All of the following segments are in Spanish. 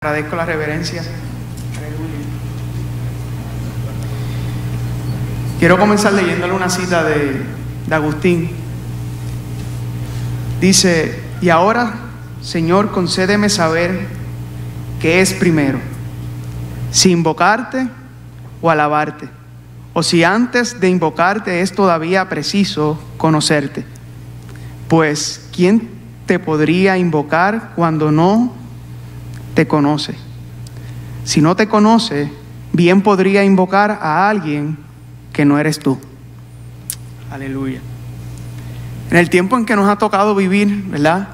Agradezco la reverencia. Quiero comenzar leyéndole una cita de Agustín. Dice: y ahora, Señor, concédeme saber qué es primero, si invocarte o alabarte, o si antes de invocarte es todavía preciso conocerte. Pues, ¿quién te podría invocar cuando no te conoce? Si no te conoce, bien podría invocar a alguien que no eres tú. Aleluya. En el tiempo en que nos ha tocado vivir, ¿verdad?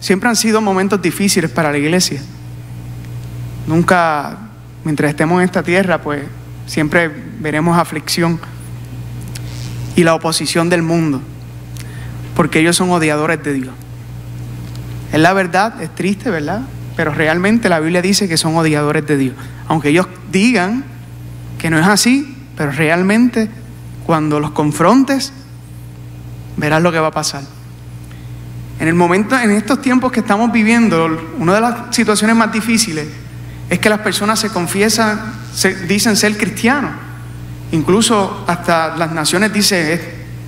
Siempre han sido momentos difíciles para la iglesia. Nunca, mientras estemos en esta tierra, pues siempre veremos aflicción y la oposición del mundo, porque ellos son odiadores de Dios. Es la verdad, es triste, ¿verdad? Pero realmente la Biblia dice que son odiadores de Dios. Aunque ellos digan que no es así, pero realmente cuando los confrontes, verás lo que va a pasar. En estos tiempos que estamos viviendo, una de las situaciones más difíciles es que las personas se confiesan, dicen ser cristianos. Incluso hasta las naciones dicen, es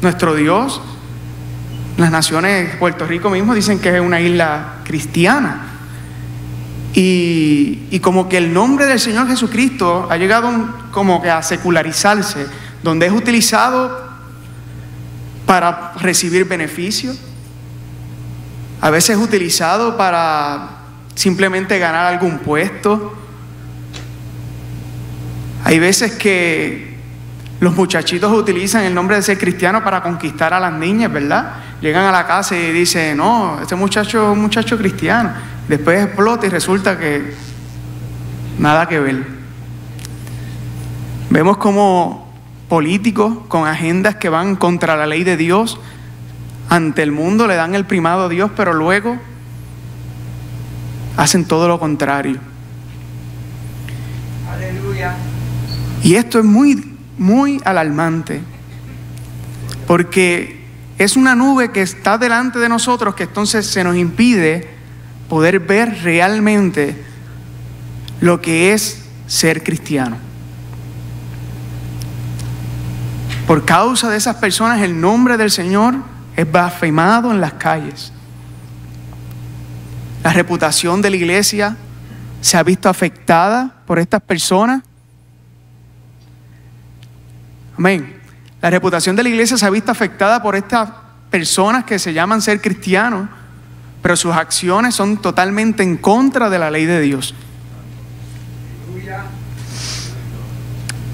nuestro Dios. Las naciones, Puerto Rico mismo, dicen que es una isla cristiana. Y como que el nombre del Señor Jesucristo ha llegado como que a secularizarse, donde es utilizado para recibir beneficios, a veces es utilizado para simplemente ganar algún puesto. Hay veces que los muchachitos utilizan el nombre de ser cristiano para conquistar a las niñas, ¿verdad? Llegan a la casa y dicen, no, este muchacho es un muchacho cristiano. Después explota y resulta que nada que ver. Vemos como políticos con agendas que van contra la ley de Dios, ante el mundo le dan el primado a Dios, pero luego hacen todo lo contrario. Aleluya. Y esto es muy, muy alarmante, porque es una nube que está delante de nosotros que entonces se nos impide poder ver realmente lo que es ser cristiano. Por causa de esas personas, el nombre del Señor es blasfemado en las calles. La reputación de la iglesia se ha visto afectada por estas personas. Amén. La reputación de la iglesia se ha visto afectada por estas personas que se llaman ser cristianos, pero sus acciones son totalmente en contra de la ley de Dios.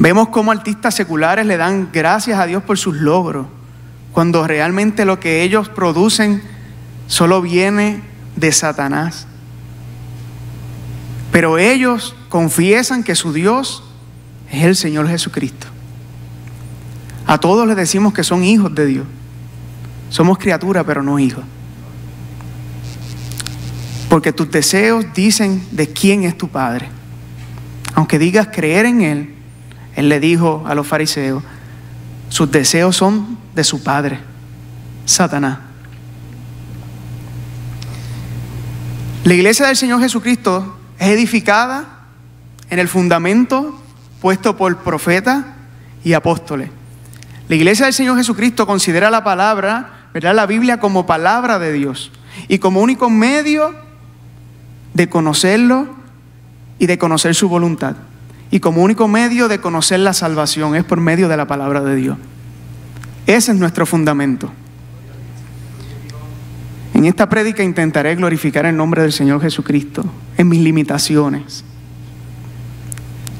Vemos cómo artistas seculares le dan gracias a Dios por sus logros, cuando realmente lo que ellos producen solo viene de Satanás. Pero ellos confiesan que su Dios es el Señor Jesucristo. A todos les decimos que son hijos de Dios. Somos criaturas, pero no hijos. Porque tus deseos dicen de quién es tu Padre. Aunque digas creer en Él, Él le dijo a los fariseos, sus deseos son de su padre, Satanás. La iglesia del Señor Jesucristo es edificada en el fundamento puesto por profetas y apóstoles. La iglesia del Señor Jesucristo considera la palabra, ¿verdad?, la Biblia como palabra de Dios y como único medio de conocerlo y de conocer su voluntad. Y como único medio de conocer la salvación es por medio de la palabra de Dios. Ese es nuestro fundamento. En esta prédica intentaré glorificar el nombre del Señor Jesucristo en mis limitaciones,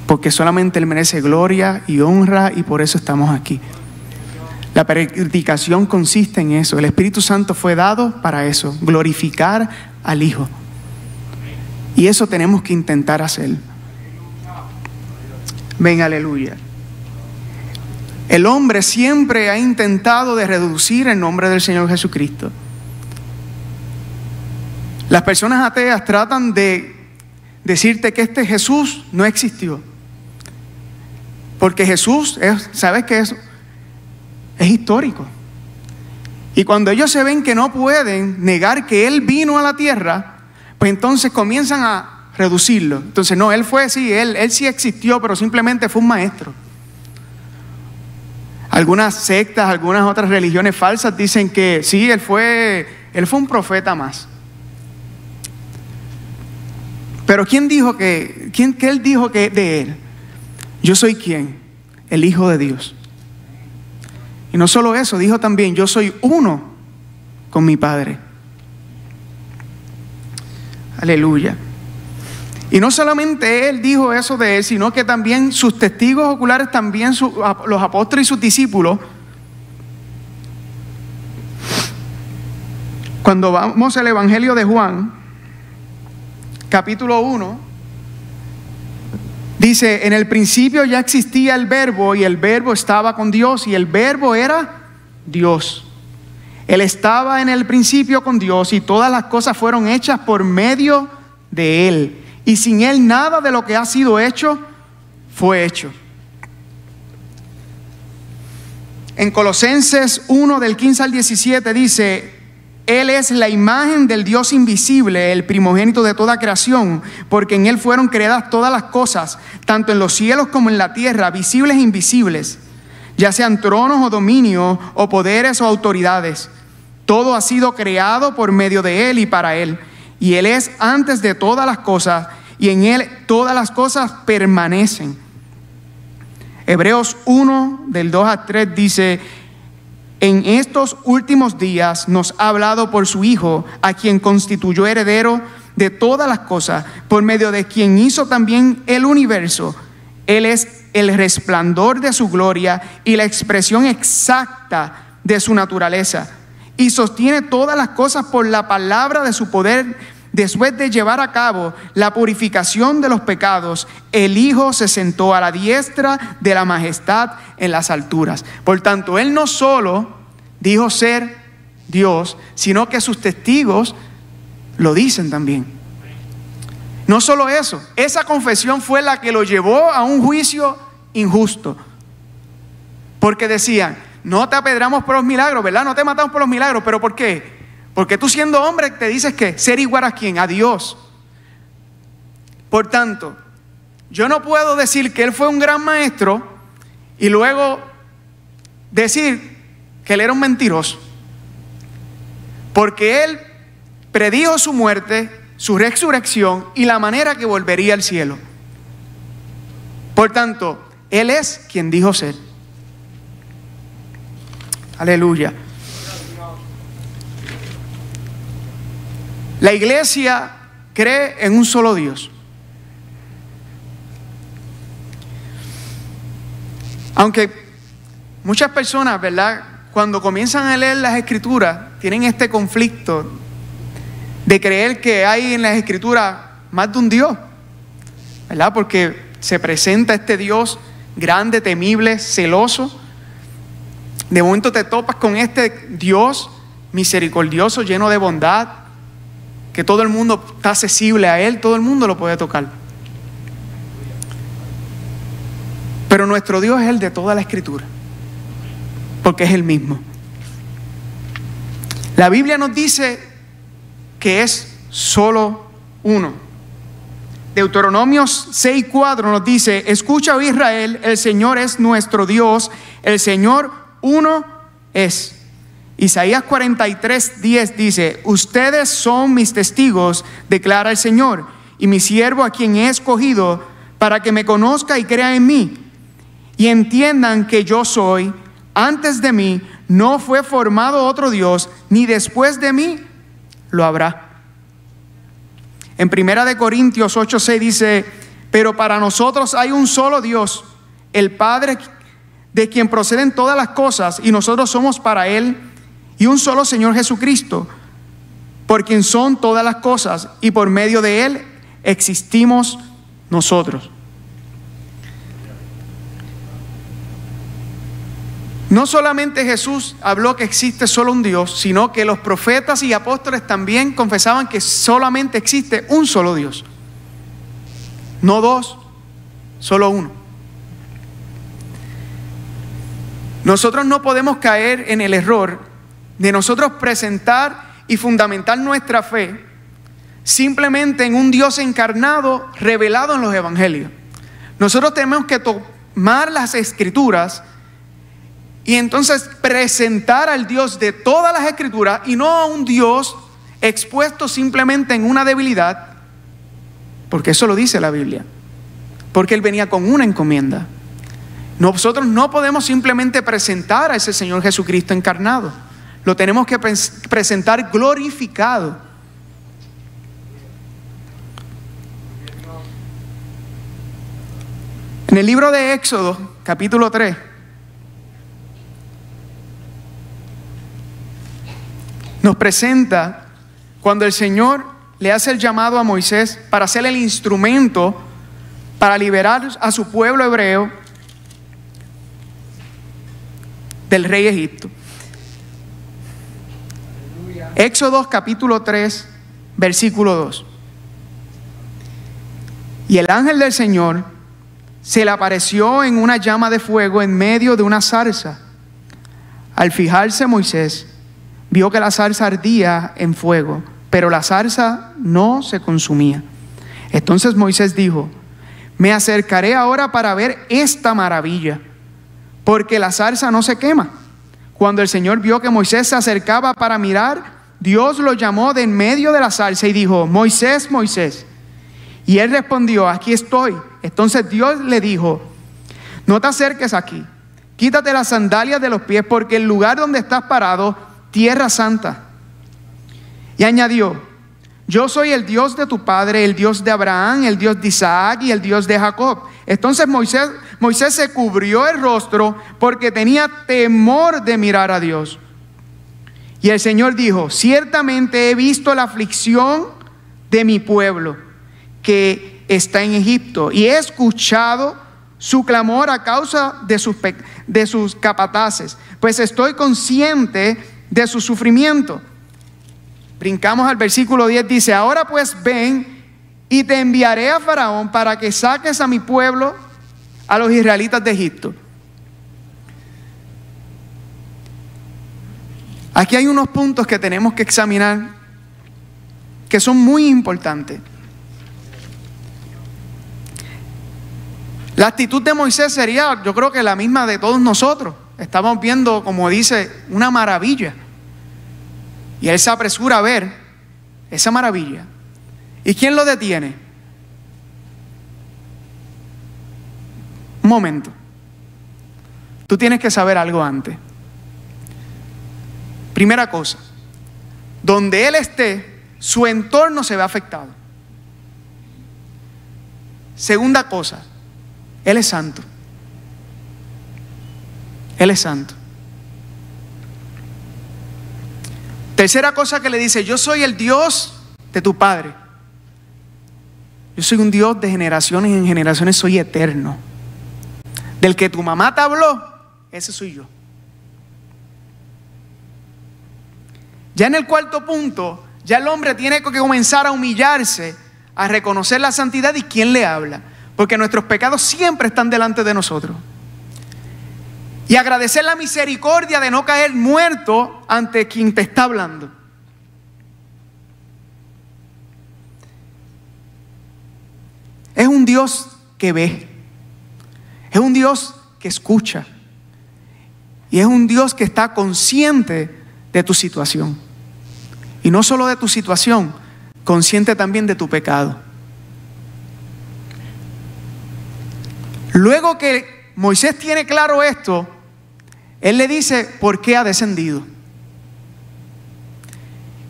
porque solamente Él merece gloria y honra y por eso estamos aquí. La predicación consiste en eso. El Espíritu Santo fue dado para eso, glorificar al Hijo. Y eso tenemos que intentar hacer. Ven, aleluya. El hombre siempre ha intentado de reducir el nombre del Señor Jesucristo. Las personas ateas tratan de decirte que este Jesús no existió. Porque Jesús, ¿sabes qué es? Es histórico. Y cuando ellos se ven que no pueden negar que Él vino a la tierra, pues entonces comienzan a reducirlo. Entonces, no, él sí existió, pero simplemente fue un maestro. Algunas sectas, algunas otras religiones falsas dicen que sí, él fue un profeta más. Pero ¿qué él dijo que de él? Yo soy ¿quién? El Hijo de Dios. Y no solo eso, dijo también, yo soy uno con mi Padre. Aleluya. Y no solamente él dijo eso de él, sino que también sus testigos oculares, también los apóstoles y sus discípulos. Cuando vamos al Evangelio de Juan, capítulo 1, dice, en el principio ya existía el Verbo, y el Verbo estaba con Dios, y el Verbo era Dios. Él estaba en el principio con Dios, y todas las cosas fueron hechas por medio de Él. Y sin Él nada de lo que ha sido hecho fue hecho. En Colosenses 1, del 15 al 17 dice, Él es la imagen del Dios invisible, el primogénito de toda creación, porque en Él fueron creadas todas las cosas, tanto en los cielos como en la tierra, visibles e invisibles, ya sean tronos o dominios, o poderes o autoridades. Todo ha sido creado por medio de Él y para Él. Y Él es antes de todas las cosas, y en Él todas las cosas permanecen. Hebreos 1, del 2 al 3 dice, en estos últimos días nos ha hablado por su Hijo, a quien constituyó heredero de todas las cosas, por medio de quien hizo también el universo. Él es el resplandor de su gloria y la expresión exacta de su naturaleza, y sostiene todas las cosas por la palabra de su poder. Después de llevar a cabo la purificación de los pecados, el Hijo se sentó a la diestra de la majestad en las alturas. Por tanto, Él no solo dijo ser Dios, sino que sus testigos lo dicen también. No solo eso, esa confesión fue la que lo llevó a un juicio injusto. Porque decían, no te apedreamos por los milagros, ¿verdad? No te matamos por los milagros, ¿pero por qué? Porque tú siendo hombre te dices que ser igual a quién, a Dios. Por tanto, yo no puedo decir que Él fue un gran maestro y luego decir que Él era un mentiroso. Porque Él predijo su muerte, su resurrección y la manera que volvería al cielo. Por tanto, Él es quien dijo ser. Aleluya. La iglesia cree en un solo Dios. Aunque muchas personas, ¿verdad?, cuando comienzan a leer las Escrituras, tienen este conflicto de creer que hay en las Escrituras más de un Dios, ¿verdad? Porque se presenta este Dios grande, temible, celoso. De momento te topas con este Dios misericordioso, lleno de bondad, que todo el mundo está accesible a Él, todo el mundo lo puede tocar. Pero nuestro Dios es el de toda la Escritura, porque es el mismo. La Biblia nos dice que es solo uno. Deuteronomio 6:4 nos dice, escucha, oh Israel, el Señor es nuestro Dios, el Señor uno es. Isaías 43:10 dice, ustedes son mis testigos, declara el Señor, y mi siervo a quien he escogido, para que me conozca y crea en mí, y entiendan que yo soy. Antes de mí no fue formado otro Dios, ni después de mí lo habrá. En 1 Corintios 8:6 dice, pero para nosotros hay un solo Dios, el Padre, de quien proceden todas las cosas, y nosotros somos para Él, y un solo Señor Jesucristo, por quien son todas las cosas, y por medio de Él existimos nosotros. No solamente Jesús habló que existe solo un Dios, sino que los profetas y apóstoles también confesaban que solamente existe un solo Dios. No dos, solo uno. Nosotros no podemos caer en el error de nosotros presentar y fundamentar nuestra fe simplemente en un Dios encarnado revelado en los evangelios. Nosotros tenemos que tomar las escrituras y entonces presentar al Dios de todas las escrituras y no a un Dios expuesto simplemente en una debilidad, porque eso lo dice la Biblia, porque Él venía con una encomienda. Nosotros no podemos simplemente presentar a ese Señor Jesucristo encarnado, lo tenemos que presentar glorificado. En el libro de Éxodo, capítulo 3, nos presenta cuando el Señor le hace el llamado a Moisés para ser el instrumento para liberar a su pueblo hebreo del rey Egipto. Éxodo capítulo 3, versículo 2. Y el ángel del Señor se le apareció en una llama de fuego en medio de una zarza. Al fijarse Moisés, vio que la zarza ardía en fuego, pero la zarza no se consumía. Entonces Moisés dijo: me acercaré ahora para ver esta maravilla, porque la zarza no se quema. Cuando el Señor vio que Moisés se acercaba para mirar, Dios lo llamó de en medio de la zarza y dijo: Moisés, Moisés. Y él respondió: aquí estoy. Entonces Dios le dijo: no te acerques aquí, quítate las sandalias de los pies, porque el lugar donde estás parado, tierra santa. Y añadió: yo soy el Dios de tu padre, el Dios de Abraham, el Dios de Isaac y el Dios de Jacob. Entonces Moisés se cubrió el rostro porque tenía temor de mirar a Dios. Y el Señor dijo: ciertamente he visto la aflicción de mi pueblo que está en Egipto, y he escuchado su clamor a causa de sus capataces, pues estoy consciente de su sufrimiento. Brincamos al versículo 10, dice: ahora pues ven y te enviaré a Faraón para que saques a mi pueblo, a los israelitas de Egipto. Aquí hay unos puntos que tenemos que examinar que son muy importantes. La actitud de Moisés sería, yo creo que la misma de todos nosotros. Estamos viendo, como dice, una maravilla. Y él se apresura a ver esa maravilla. ¿Y quién lo detiene? Un momento. Tú tienes que saber algo antes. Primera cosa, donde él esté, su entorno se ve afectado. Segunda cosa, Él es santo. Él es santo. Tercera cosa que le dice: yo soy el Dios de tu padre. Yo soy un Dios de generaciones en generaciones, soy eterno. Del que tu mamá te habló, ese soy yo. Ya en el cuarto punto, ya el hombre tiene que comenzar a humillarse, a reconocer la santidad y quién le habla. Porque nuestros pecados siempre están delante de nosotros. Y agradecer la misericordia de no caer muerto ante quien te está hablando. Es un Dios que ve. Es un Dios que escucha. Y es un Dios que está consciente de tu situación. Y no solo de tu situación, consciente también de tu pecado. Luego que Moisés tiene claro esto, él le dice por qué ha descendido.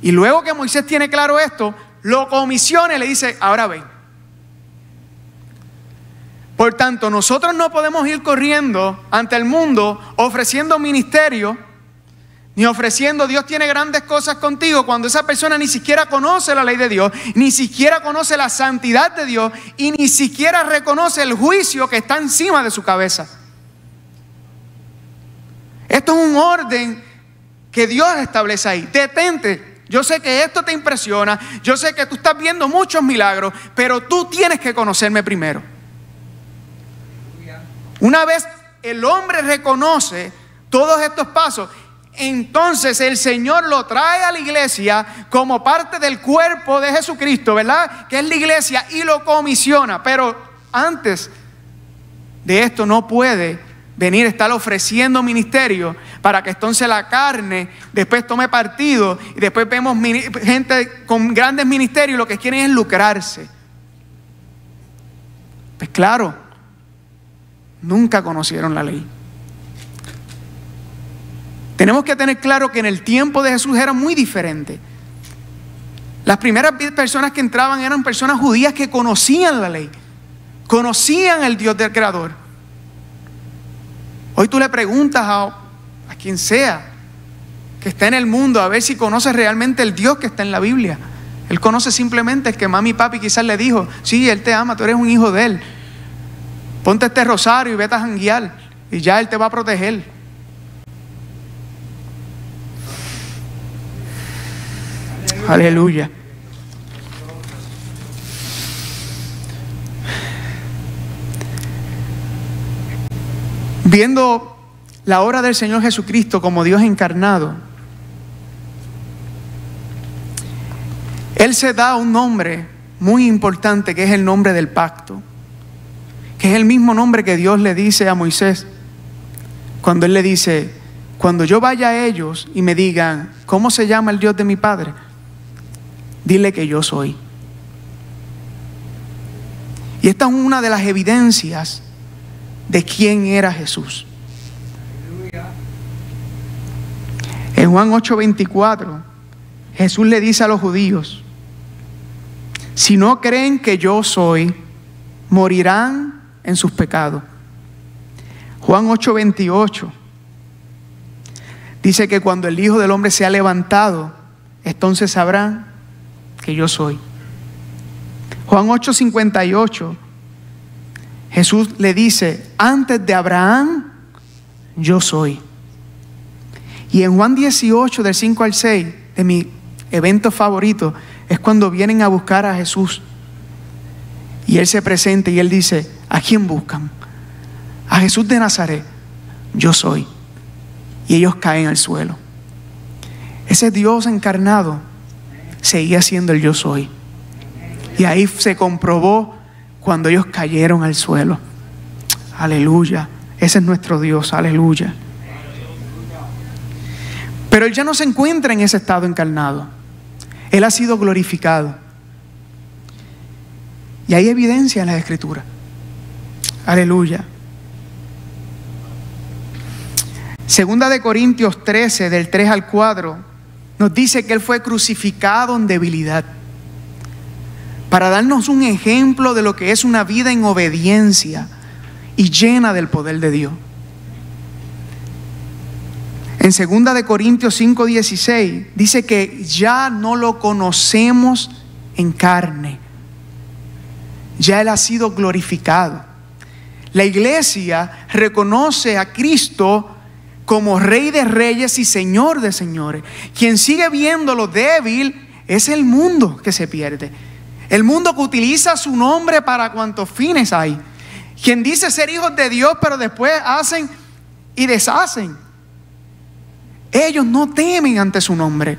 Y luego que Moisés tiene claro esto, lo comisiona y le dice: ahora ven. Por tanto, nosotros no podemos ir corriendo ante el mundo ofreciendo ministerio, ni ofreciendo Dios tiene grandes cosas contigo, cuando esa persona ni siquiera conoce la ley de Dios, ni siquiera conoce la santidad de Dios y ni siquiera reconoce el juicio que está encima de su cabeza. Esto es un orden que Dios establece ahí. Detente. Yo sé que esto te impresiona, yo sé que tú estás viendo muchos milagros, pero tú tienes que conocerme primero. Una vez el hombre reconoce todos estos pasos, entonces el Señor lo trae a la iglesia como parte del cuerpo de Jesucristo, ¿verdad? Que es la iglesia, y lo comisiona. Pero antes de esto no puede venir a estar ofreciendo ministerio para que entonces la carne después tome partido, y después vemos gente con grandes ministerios lo que quieren es lucrarse. Pues claro, nunca conocieron la ley. Tenemos que tener claro que en el tiempo de Jesús era muy diferente. Las primeras personas que entraban eran personas judías que conocían la ley, conocían el Dios del Creador. Hoy tú le preguntas a quien sea que está en el mundo a ver si conoce realmente el Dios que está en la Biblia. Él conoce simplemente el que mami y papi quizás le dijo: sí, Él te ama, tú eres un hijo de Él. Ponte este rosario y vete a janguear y ya Él te va a proteger. Aleluya. Viendo la obra del Señor Jesucristo como Dios encarnado, Él se da un nombre muy importante, que es el nombre del pacto, que es el mismo nombre que Dios le dice a Moisés cuando Él le dice: cuando yo vaya a ellos y me digan ¿cómo se llama el Dios de mi padre?, dile que yo soy. Y esta es una de las evidencias de quién era Jesús. En Juan 8:24, Jesús le dice a los judíos: si no creen que yo soy, morirán en sus pecados. Juan 8:28 dice que cuando el Hijo del Hombre sea levantado, entonces sabrán que yo soy. Juan 8:58, Jesús le dice: antes de Abraham, yo soy. Y en Juan 18, del 5 al 6, de mi evento favorito, es cuando vienen a buscar a Jesús. Y Él se presenta y Él dice: ¿a quién buscan? A Jesús de Nazaret. Yo soy. Y ellos caen al suelo. Ese Dios encarnado seguía siendo el yo soy. Y ahí se comprobó cuando ellos cayeron al suelo. Aleluya. Ese es nuestro Dios. Aleluya. Pero Él ya no se encuentra en ese estado encarnado. Él ha sido glorificado. Y hay evidencia en la Escritura. Aleluya. Segunda de Corintios 13, del 3 al 4, nos dice que Él fue crucificado en debilidad, para darnos un ejemplo de lo que es una vida en obediencia y llena del poder de Dios. En 2 de Corintios 5:16 dice que ya no lo conocemos en carne, ya Él ha sido glorificado. La iglesia reconoce a Cristo como Rey de Reyes y Señor de Señores. Quien sigue viéndolo débil es el mundo que se pierde. El mundo que utiliza su nombre para cuantos fines hay. Quien dice ser hijos de Dios, pero después hacen y deshacen. Ellos no temen ante su nombre,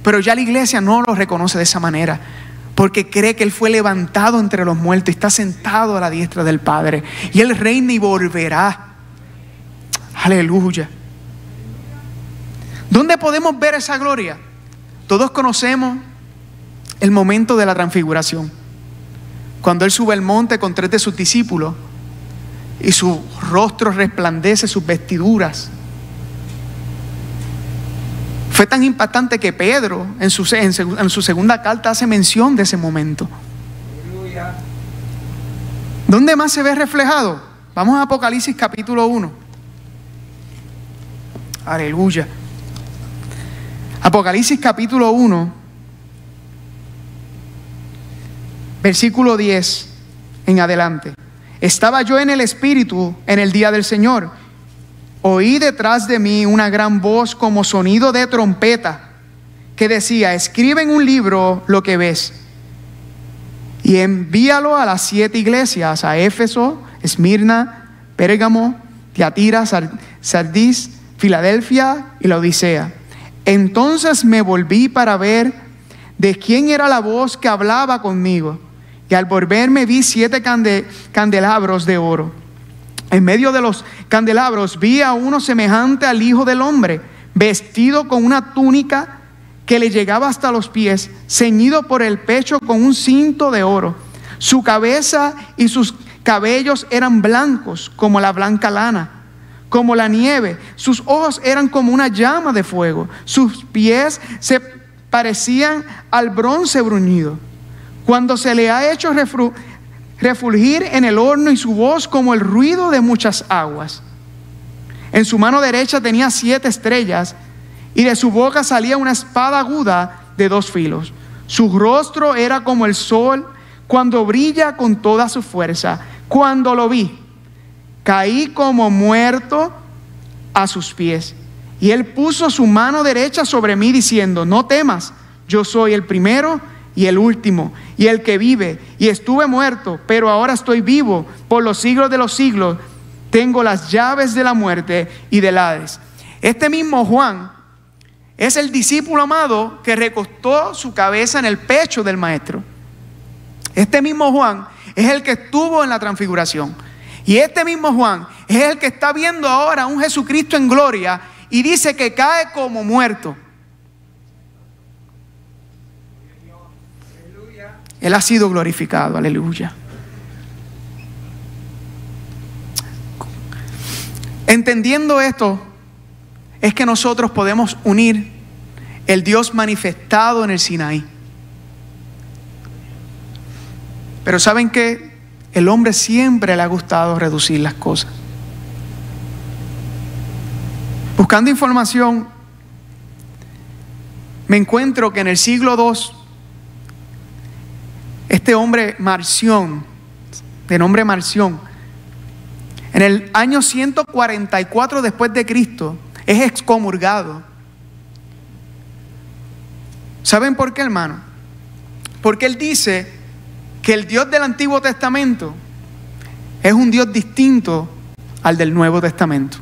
pero ya la iglesia no lo reconoce de esa manera, porque cree que Él fue levantado entre los muertos y está sentado a la diestra del Padre, y Él reina y volverá. Aleluya. ¿Dónde podemos ver esa gloria? Todos conocemos el momento de la transfiguración, cuando Él sube al monte con 3 de sus discípulos y su rostro resplandece, sus vestiduras. Fue tan impactante que Pedro en su segunda carta hace mención de ese momento. ¿Dónde más se ve reflejado? Vamos a Apocalipsis capítulo 1. Aleluya. Apocalipsis capítulo 1, versículo 10 en adelante. Estaba yo en el Espíritu en el día del Señor. Oí detrás de mí una gran voz como sonido de trompeta que decía: escribe en un libro lo que ves y envíalo a las 7 iglesias, a Éfeso, Esmirna, Pérgamo, Tiatira, Sardis, Filadelfia y la Odisea. Entonces me volví para ver de quién era la voz que hablaba conmigo. Y al volverme vi 7 candelabros de oro. En medio de los candelabros vi a uno semejante al Hijo del Hombre, vestido con una túnica que le llegaba hasta los pies, ceñido por el pecho con un cinto de oro. Su cabeza y sus cabellos eran blancos como la blanca lana, como la nieve. Sus ojos eran como una llama de fuego. Sus pies se parecían al bronce bruñido, cuando se le ha hecho refulgir en el horno, y su voz como el ruido de muchas aguas. En su mano derecha tenía 7 estrellas, y de su boca salía una espada aguda de 2 filos. Su rostro era como el sol cuando brilla con toda su fuerza. Cuando lo vi, caí como muerto a sus pies. Y él puso su mano derecha sobre mí diciendo: no temas, yo soy el primero y el último y el que vive. Y estuve muerto, pero ahora estoy vivo por los siglos de los siglos. Tengo las llaves de la muerte y del Hades. Este mismo Juan es el discípulo amado que recostó su cabeza en el pecho del Maestro. Este mismo Juan es el que estuvo en la transfiguración. Y este mismo Juan es el que está viendo ahora a un Jesucristo en gloria y dice que cae como muerto. Él ha sido glorificado, aleluya. Entendiendo esto, es que nosotros podemos unir el Dios manifestado en el Sinaí. Pero ¿saben qué? El hombre siempre le ha gustado reducir las cosas. Buscando información, me encuentro que en el siglo II, este hombre Marción, de nombre Marción, en el año 144 después de Cristo, es excomulgado. ¿Saben por qué, hermano? Porque él dice que el Dios del Antiguo Testamento es un Dios distinto al del Nuevo Testamento.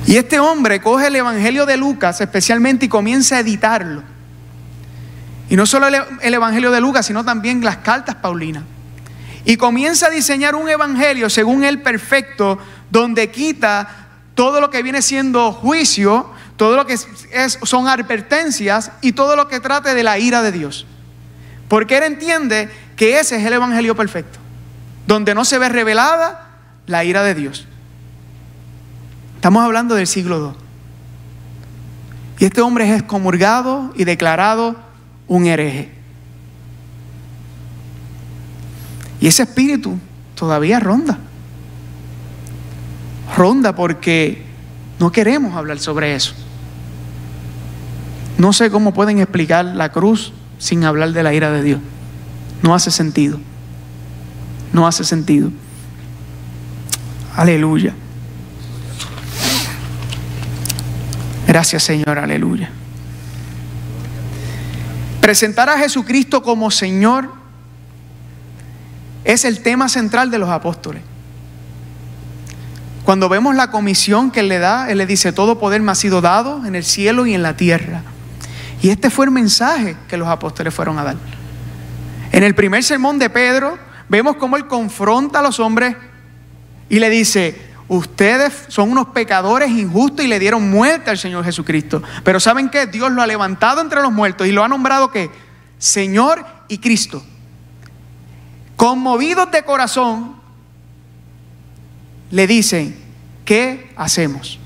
Y este hombre coge el Evangelio de Lucas especialmente y comienza a editarlo. Y no solo el Evangelio de Lucas, sino también las cartas paulinas. Y comienza a diseñar un evangelio según él perfecto, donde quita todo lo que viene siendo juicio, todo lo que son advertencias y todo lo que trate de la ira de Dios. Porque él entiende que ese es el evangelio perfecto, donde no se ve revelada la ira de Dios. Estamos hablando del siglo II. Y este hombre es excomulgado y declarado un hereje. Y ese espíritu todavía ronda. Ronda porque no queremos hablar sobre eso. No sé cómo pueden explicar la cruz sin hablar de la ira de Dios. No hace sentido. No hace sentido. Aleluya. Gracias, Señor, aleluya. Presentar a Jesucristo como Señor es el tema central de los apóstoles. Cuando vemos la comisión que Él le da, Él le dice: todo poder me ha sido dado en el cielo y en la tierra. Y este fue el mensaje que los apóstoles fueron a dar. En el primer sermón de Pedro, vemos cómo Él confronta a los hombres y le dice: ustedes son unos pecadores injustos y le dieron muerte al Señor Jesucristo. Pero ¿saben qué? Dios lo ha levantado entre los muertos y lo ha nombrado ¿qué? Señor y Cristo. Conmovidos de corazón, le dicen: ¿qué hacemos?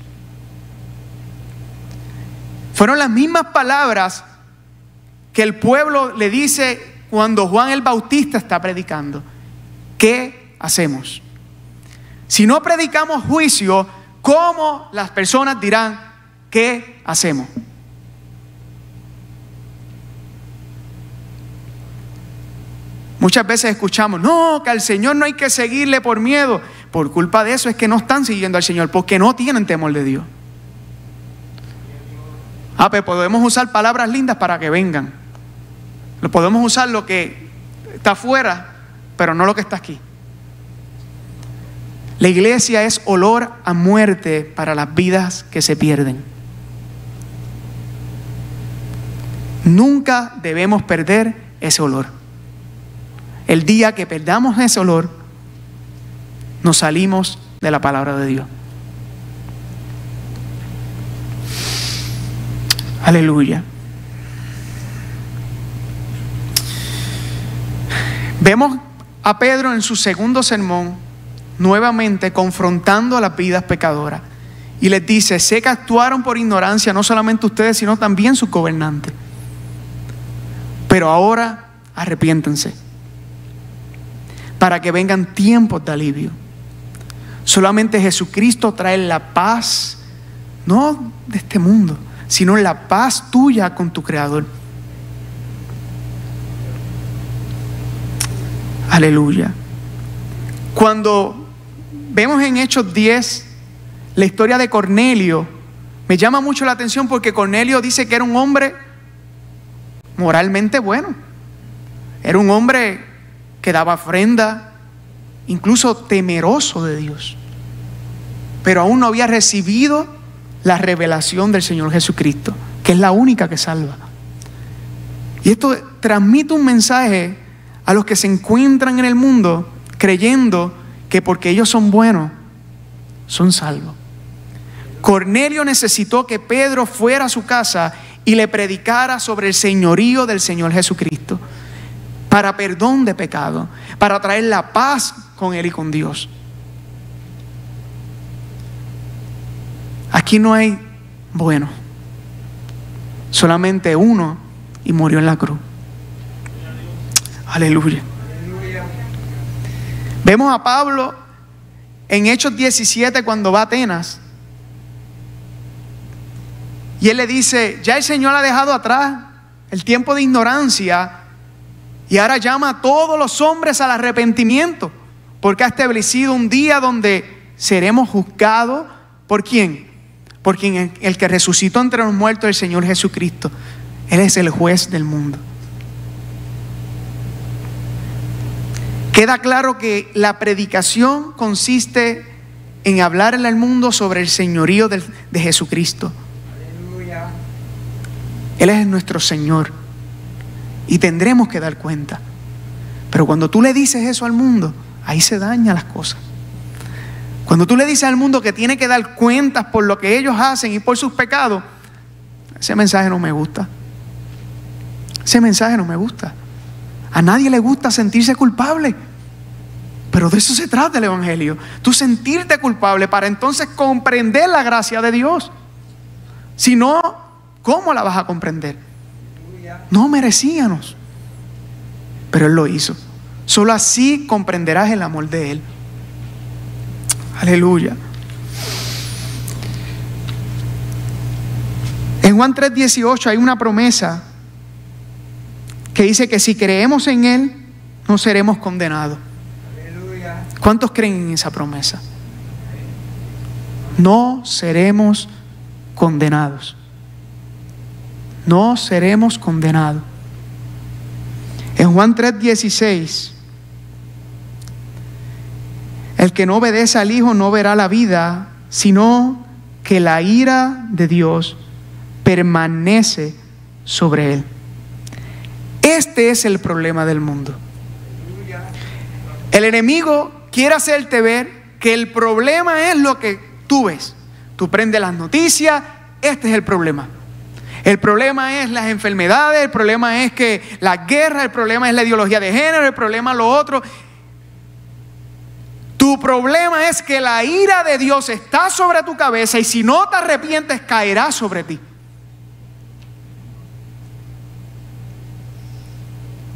Fueron las mismas palabras que el pueblo le dice cuando Juan el Bautista está predicando. ¿Qué hacemos? Si no predicamos juicio, ¿cómo las personas dirán qué hacemos? Muchas veces escuchamos: no, que al Señor no hay que seguirle por miedo. Por culpa de eso es que no están siguiendo al Señor, porque no tienen temor de Dios. Pero podemos usar palabras lindas para que vengan. Podemos usar lo que está afuera, pero no lo que está aquí. La iglesia es olor a muerte para las vidas que se pierden. Nunca debemos perder ese olor. El día que perdamos ese olor, nos salimos de la palabra de Dios. Aleluya. Vemos a Pedro en su segundo sermón nuevamente confrontando a las vidas pecadoras y les dice: sé que actuaron por ignorancia no solamente ustedes sino también sus gobernantes, pero ahora arrepiéntense para que vengan tiempos de alivio. Solamente Jesucristo trae la paz, no de este mundo, sino la paz tuya con tu Creador. Aleluya. Cuando vemos en Hechos 10 la historia de Cornelio, me llama mucho la atención porque Cornelio dice que era un hombre moralmente bueno. Era un hombre que daba ofrenda, incluso temeroso de Dios. Pero aún no había recibido la revelación del Señor Jesucristo, que es la única que salva. Y esto transmite un mensaje a los que se encuentran en el mundo creyendo que porque ellos son buenos, son salvos. Cornelio necesitó que Pedro fuera a su casa y le predicara sobre el señorío del Señor Jesucristo, para perdón de pecado, para traer la paz con Él y con Dios. Aquí no hay bueno, solamente uno, y murió en la cruz. Aleluya. Vemos a Pablo en Hechos 17 cuando va a Atenas y él le dice: ya el Señor ha dejado atrás el tiempo de ignorancia y ahora llama a todos los hombres al arrepentimiento, porque ha establecido un día donde seremos juzgados. ¿Por quién? Por quien el que resucitó entre los muertos, el Señor Jesucristo. Él es el juez del mundo. Queda claro que la predicación consiste en hablarle al mundo sobre el señorío de Jesucristo. Aleluya. Él es nuestro Señor y tendremos que dar cuenta. Pero cuando tú le dices eso al mundo, ahí se dañan las cosas. Cuando tú le dices al mundo que tiene que dar cuentas por lo que ellos hacen y por sus pecados, ese mensaje no me gusta. Ese mensaje no me gusta. A nadie le gusta sentirse culpable, pero de eso se trata el Evangelio. Tú sentirte culpable para entonces comprender la gracia de Dios. Si no, ¿cómo la vas a comprender? No merecíamos, pero Él lo hizo. Solo así comprenderás el amor de Él. Aleluya. En Juan 3:18 hay una promesa que dice que si creemos en Él, no seremos condenados. Aleluya. ¿Cuántos creen en esa promesa? No seremos condenados. No seremos condenados. En Juan 3:16, el que no obedece al Hijo no verá la vida, sino que la ira de Dios permanece sobre él. Este es el problema del mundo. El enemigo quiere hacerte ver que el problema es lo que tú ves. Tú prendes las noticias, este es el problema. El problema es las enfermedades, el problema es que la guerra, el problema es la ideología de género, el problema es lo otro. Tu problema es que la ira de Dios está sobre tu cabeza y si no te arrepientes caerá sobre ti.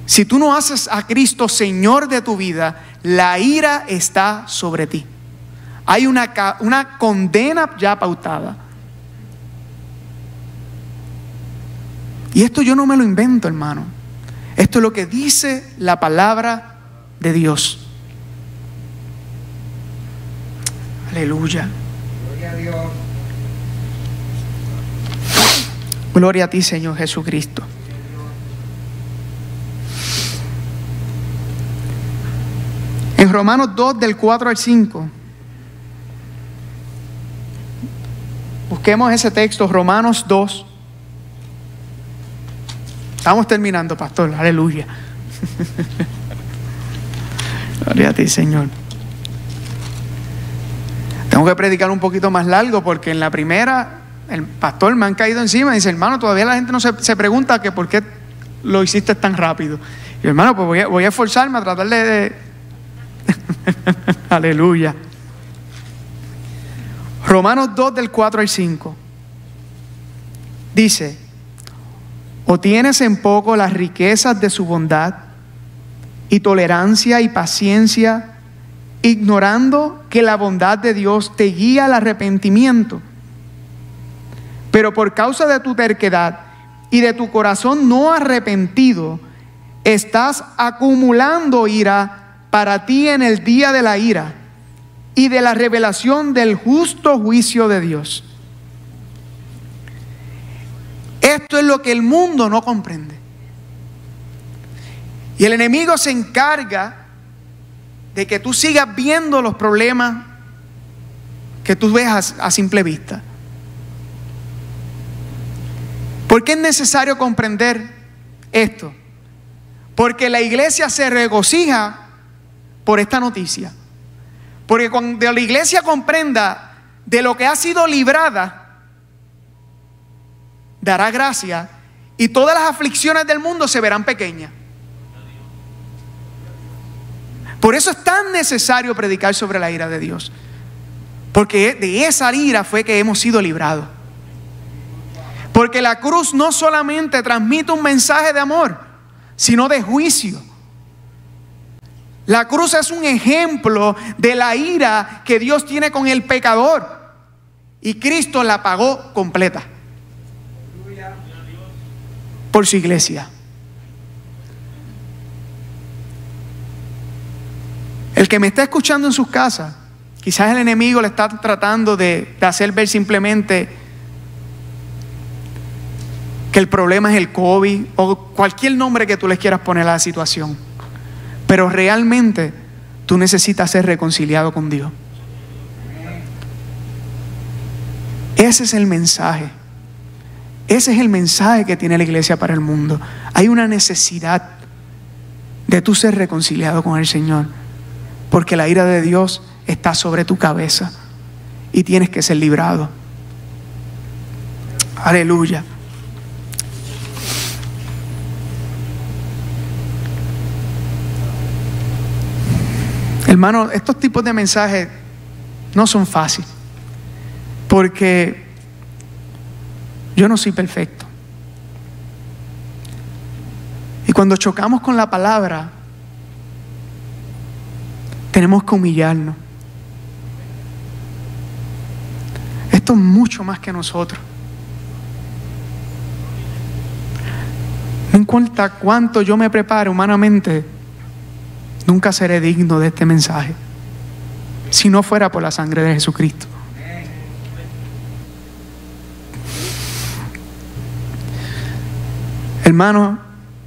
Si tú no haces a Cristo Señor de tu vida, la ira está sobre ti. Hay una condena ya pautada. Y esto yo no me lo invento, hermano. Esto es lo que dice la palabra de Dios. Aleluya. Gloria a Dios. Gloria a ti, Señor Jesucristo. En Romanos 2, del 4 al 5, Busquemos ese texto, Romanos 2. Estamos terminando, pastor. Aleluya. Gloria a ti, Señor. Tengo que predicar un poquito más largo porque en la primera el pastor me han caído encima y dice, hermano, todavía la gente no se pregunta que por qué lo hiciste tan rápido. Y hermano, pues voy a esforzarme a tratar de... Aleluya. Romanos 2 del 4 al 5 dice: ¿o tienes en poco las riquezas de su bondad y tolerancia y paciencia, ignorando que la bondad de Dios te guía al arrepentimiento? Pero por causa de tu terquedad y de tu corazón no arrepentido, estás acumulando ira para ti en el día de la ira y de la revelación del justo juicio de Dios. Esto es lo que el mundo no comprende. Y el enemigo se encarga de que tú sigas viendo los problemas que tú ves a simple vista. ¿Por qué es necesario comprender esto? Porque la iglesia se regocija por esta noticia. Porque cuando la iglesia comprenda de lo que ha sido librada, dará gracia y todas las aflicciones del mundo se verán pequeñas. Por eso es tan necesario predicar sobre la ira de Dios. Porque de esa ira fue que hemos sido librados. Porque la cruz no solamente transmite un mensaje de amor, sino de juicio. La cruz es un ejemplo de la ira que Dios tiene con el pecador. Y Cristo la pagó completa por su iglesia. El que me está escuchando en sus casas, quizás el enemigo le está tratando de hacer ver simplemente que el problema es el COVID o cualquier nombre que tú les quieras poner a la situación. Pero realmente tú necesitas ser reconciliado con Dios. Ese es el mensaje. Ese es el mensaje que tiene la iglesia para el mundo. Hay una necesidad de tú ser reconciliado con el Señor. Porque la ira de Dios está sobre tu cabeza y tienes que ser librado. Aleluya. Hermano, estos tipos de mensajes no son fáciles, porque yo no soy perfecto. Y cuando chocamos con la palabra, tenemos que humillarnos. Esto es mucho más que nosotros. No importa cuánto yo me prepare humanamente, nunca seré digno de este mensaje si no fuera por la sangre de Jesucristo. Hermano,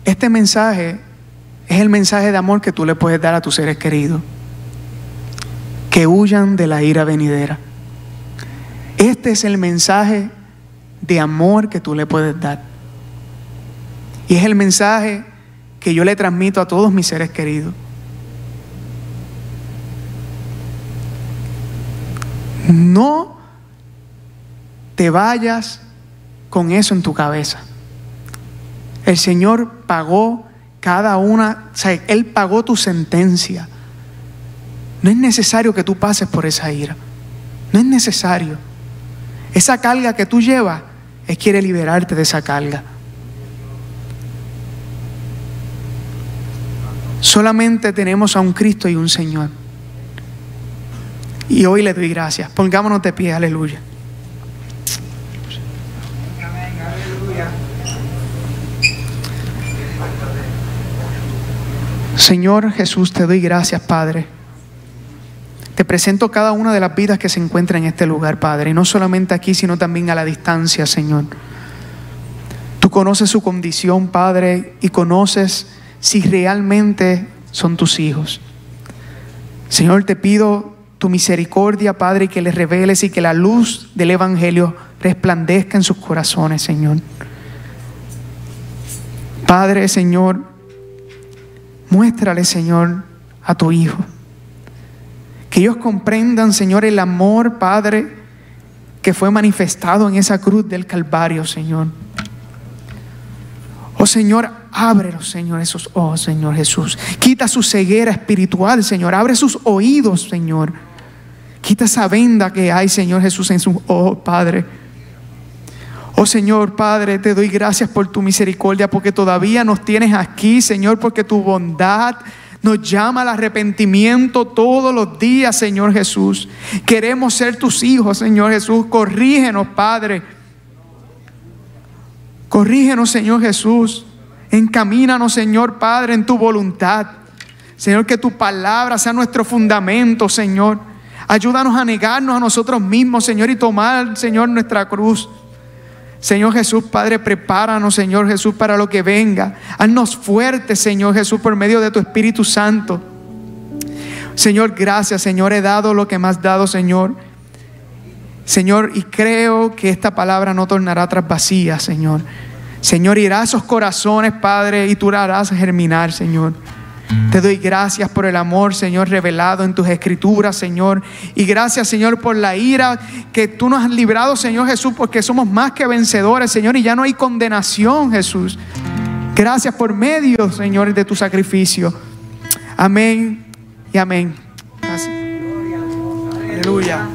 este mensaje es el mensaje de amor que tú le puedes dar a tus seres queridos, que huyan de la ira venidera. Este es el mensaje de amor que tú le puedes dar. Y es el mensaje que yo le transmito a todos mis seres queridos. No te vayas con eso en tu cabeza. El Señor pagó cada una, o sea, Él pagó tu sentencia. No es necesario que tú pases por esa ira. No es necesario. Esa carga que tú llevas, Él quiere liberarte de esa carga. Solamente tenemos a un Cristo y un Señor. Y hoy le doy gracias. Pongámonos de pie, aleluya. Señor Jesús, te doy gracias, Padre. Te presento cada una de las vidas que se encuentran en este lugar, Padre. Y no solamente aquí, sino también a la distancia, Señor. Tú conoces su condición, Padre, y conoces si realmente son tus hijos. Señor, te pido tu misericordia, Padre, y que les reveles y que la luz del Evangelio resplandezca en sus corazones, Señor. Padre, Señor, muéstrale, Señor, a tu Hijo. Que ellos comprendan, Señor, el amor, Padre, que fue manifestado en esa cruz del Calvario, Señor. Oh, Señor, ábrelos, Señor, esos ojos, Señor Jesús. Quita su ceguera espiritual, Señor. Abre sus oídos, Señor. Quita esa venda que hay, Señor Jesús, en sus ojos, Padre. Oh, Señor, Padre, te doy gracias por tu misericordia, porque todavía nos tienes aquí, Señor, porque tu bondad nos llama al arrepentimiento todos los días, Señor Jesús. Queremos ser tus hijos, Señor Jesús. Corrígenos, Padre. Corrígenos, Señor Jesús. Encamínanos, Señor Padre, en tu voluntad. Señor, que tu palabra sea nuestro fundamento, Señor. Ayúdanos a negarnos a nosotros mismos, Señor, y tomar, Señor, nuestra cruz. Señor Jesús, Padre, prepáranos, Señor Jesús, para lo que venga. Haznos fuertes, Señor Jesús, por medio de tu Espíritu Santo. Señor, gracias, Señor, he dado lo que me has dado, Señor. Señor, y creo que esta palabra no tornará atrás vacía, Señor. Señor, irá a esos corazones, Padre, y tú la harás germinar, Señor. Te doy gracias por el amor, Señor, revelado en tus escrituras, Señor. Y gracias, Señor, por la ira que tú nos has librado, Señor Jesús, porque somos más que vencedores, Señor, y ya no hay condenación, Jesús. Gracias por medio, Señor, de tu sacrificio. Amén y amén. Gracias. Aleluya.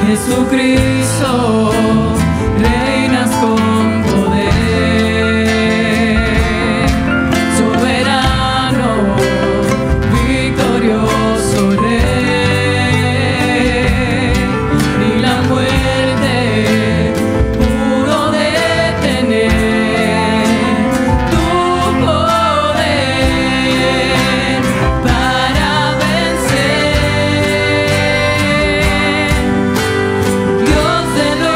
Jesucristo, reinas con poder, soberano, victorioso Rey, ni la muerte pudo detener tu poder para vencer. Dios de lo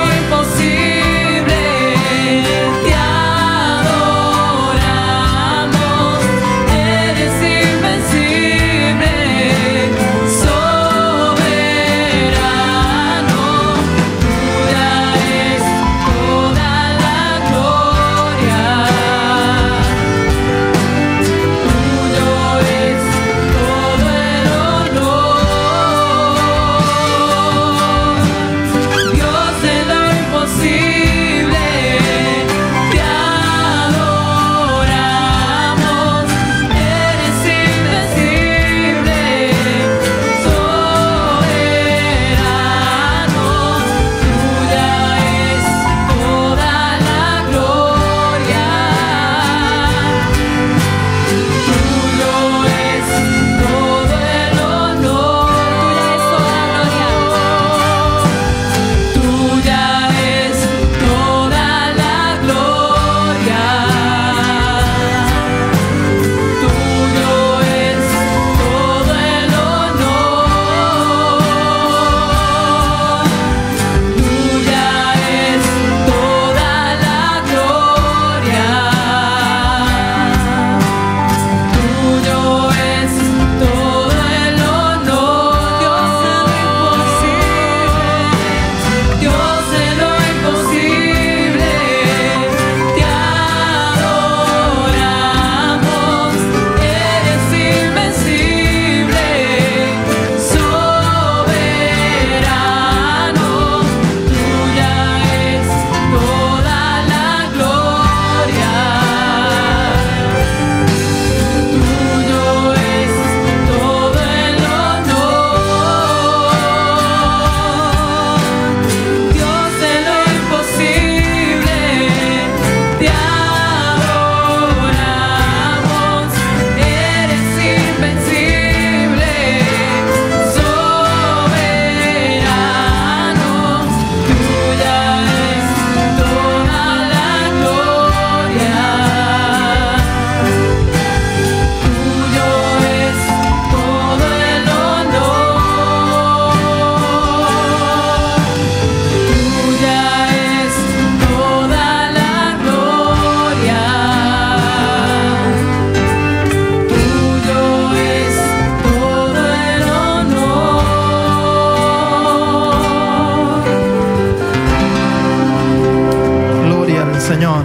Señor.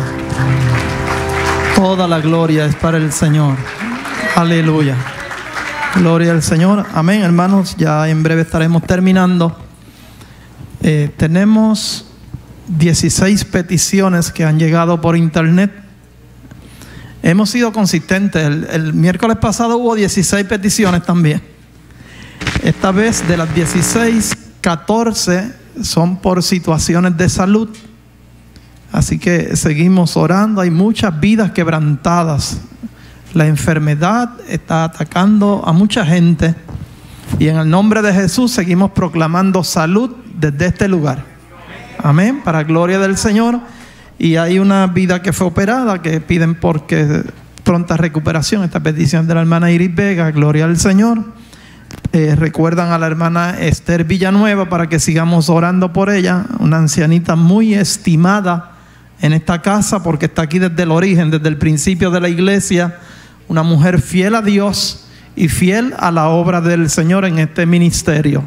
Toda la gloria es para el Señor. Aleluya. Gloria al Señor. Amén, hermanos. Ya en breve estaremos terminando. Tenemos 16 peticiones que han llegado por internet. Hemos sido consistentes. El miércoles pasado hubo 16 peticiones también. Esta vez, de las 16, 14 son por situaciones de salud. Así que seguimos orando. Hay muchas vidas quebrantadas. La enfermedad está atacando a mucha gente. Y en el nombre de Jesús seguimos proclamando salud desde este lugar. Amén, para gloria del Señor. Y hay una vida que fue operada que piden porque pronta recuperación. Esta petición de la hermana Iris Vega, gloria al Señor. Recuerdan a la hermana Esther Villanueva para que sigamos orando por ella. Una ancianita muy estimada en esta casa porque está aquí desde el origen, desde el principio de la iglesia. Una mujer fiel a Dios y fiel a la obra del Señor en este ministerio.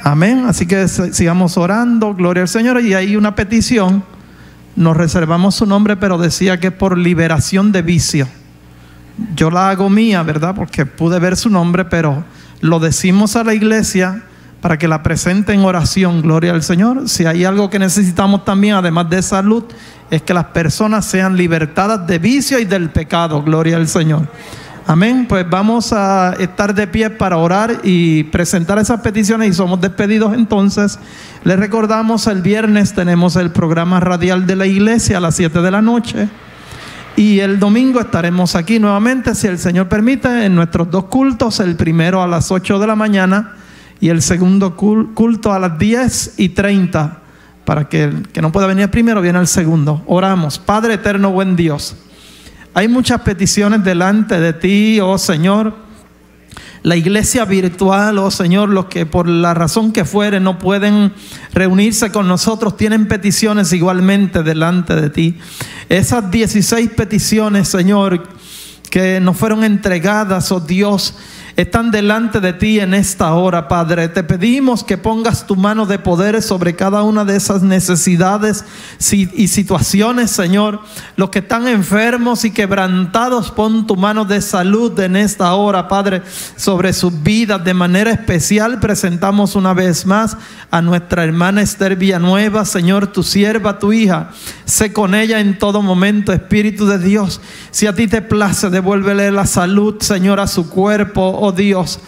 Amén. Así que sigamos orando, gloria al Señor. Y hay una petición, nos reservamos su nombre, pero decía que por liberación de vicio. Yo la hago mía, ¿verdad? Porque pude ver su nombre, pero lo decimos a la iglesia para que la presente en oración, gloria al Señor. Si hay algo que necesitamos también, además de salud, es que las personas sean libertadas de vicio y del pecado, gloria al Señor. Amén. Pues vamos a estar de pie para orar y presentar esas peticiones y somos despedidos entonces. Les recordamos, el viernes tenemos el programa radial de la iglesia a las 7 de la noche. Y el domingo estaremos aquí nuevamente, si el Señor permite, en nuestros dos cultos. El primero a las 8 de la mañana y el segundo culto a las 10:30. Para que el que no pueda venir primero, viene el segundo. Oramos. Padre eterno, buen Dios. Hay muchas peticiones delante de ti, oh Señor. La iglesia virtual, oh Señor, los que por la razón que fuere no pueden reunirse con nosotros, tienen peticiones igualmente delante de ti. Esas 16 peticiones, Señor, que nos fueron entregadas, oh Dios, están delante de ti en esta hora, Padre. Te pedimos que pongas tu mano de poder sobre cada una de esas necesidades y situaciones, Señor. Los que están enfermos y quebrantados, pon tu mano de salud en esta hora, Padre, sobre sus vidas. De manera especial presentamos una vez más a nuestra hermana Esther Villanueva, Señor, tu sierva, tu hija. Sé con ella en todo momento, Espíritu de Dios. Si a ti te place, devuélvele la salud, Señor, a su cuerpo, oh Dios.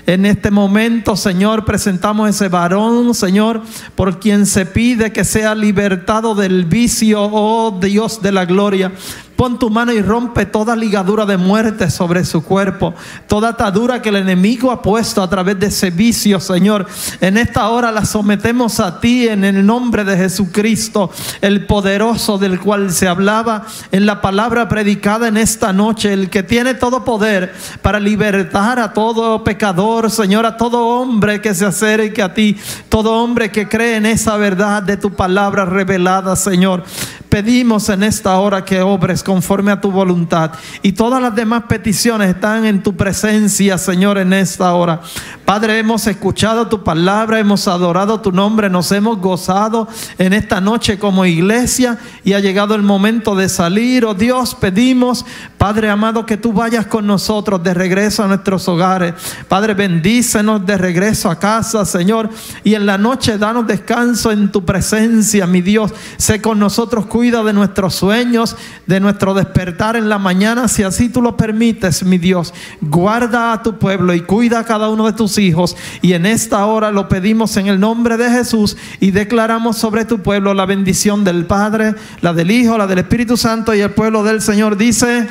En este momento, Señor, presentamos ese varón, Señor, por quien se pide que sea libertado del vicio, oh Dios de la gloria. Pon tu mano y rompe toda ligadura de muerte sobre su cuerpo, toda atadura que el enemigo ha puesto a través de ese vicio, Señor. En esta hora la sometemos a ti en el nombre de Jesucristo, el poderoso, del cual se hablaba en la palabra predicada en esta noche, el que tiene todo poder para libertar a todo pecador, Señor, a todo hombre que se acerque a ti, todo hombre que cree en esa verdad de tu palabra revelada, Señor. Pedimos en esta hora que obres conforme a tu voluntad. Y todas las demás peticiones están en tu presencia, Señor, en esta hora. Padre, hemos escuchado tu palabra, hemos adorado tu nombre, nos hemos gozado en esta noche como iglesia y ha llegado el momento de salir. Oh Dios, pedimos, Padre amado, que tú vayas con nosotros de regreso a nuestros hogares. Padre, bendícenos de regreso a casa, Señor. Y en la noche danos descanso en tu presencia, mi Dios. Sé con nosotros, cuida de nuestros sueños, de nuestro despertar en la mañana, si así tú lo permites, mi Dios. Guarda a tu pueblo y cuida a cada uno de tus hijos. Y en esta hora lo pedimos en el nombre de Jesús y declaramos sobre tu pueblo la bendición del Padre, la del Hijo, la del Espíritu Santo, y el pueblo del Señor dice: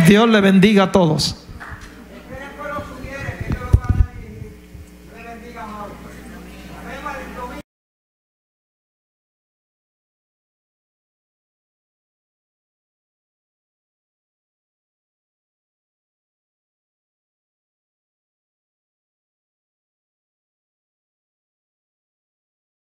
Dios le bendiga a todos. Esperen por los sugieres, que Dios los va a dirigir. Le bendiga, amado. Nos vemos el domingo.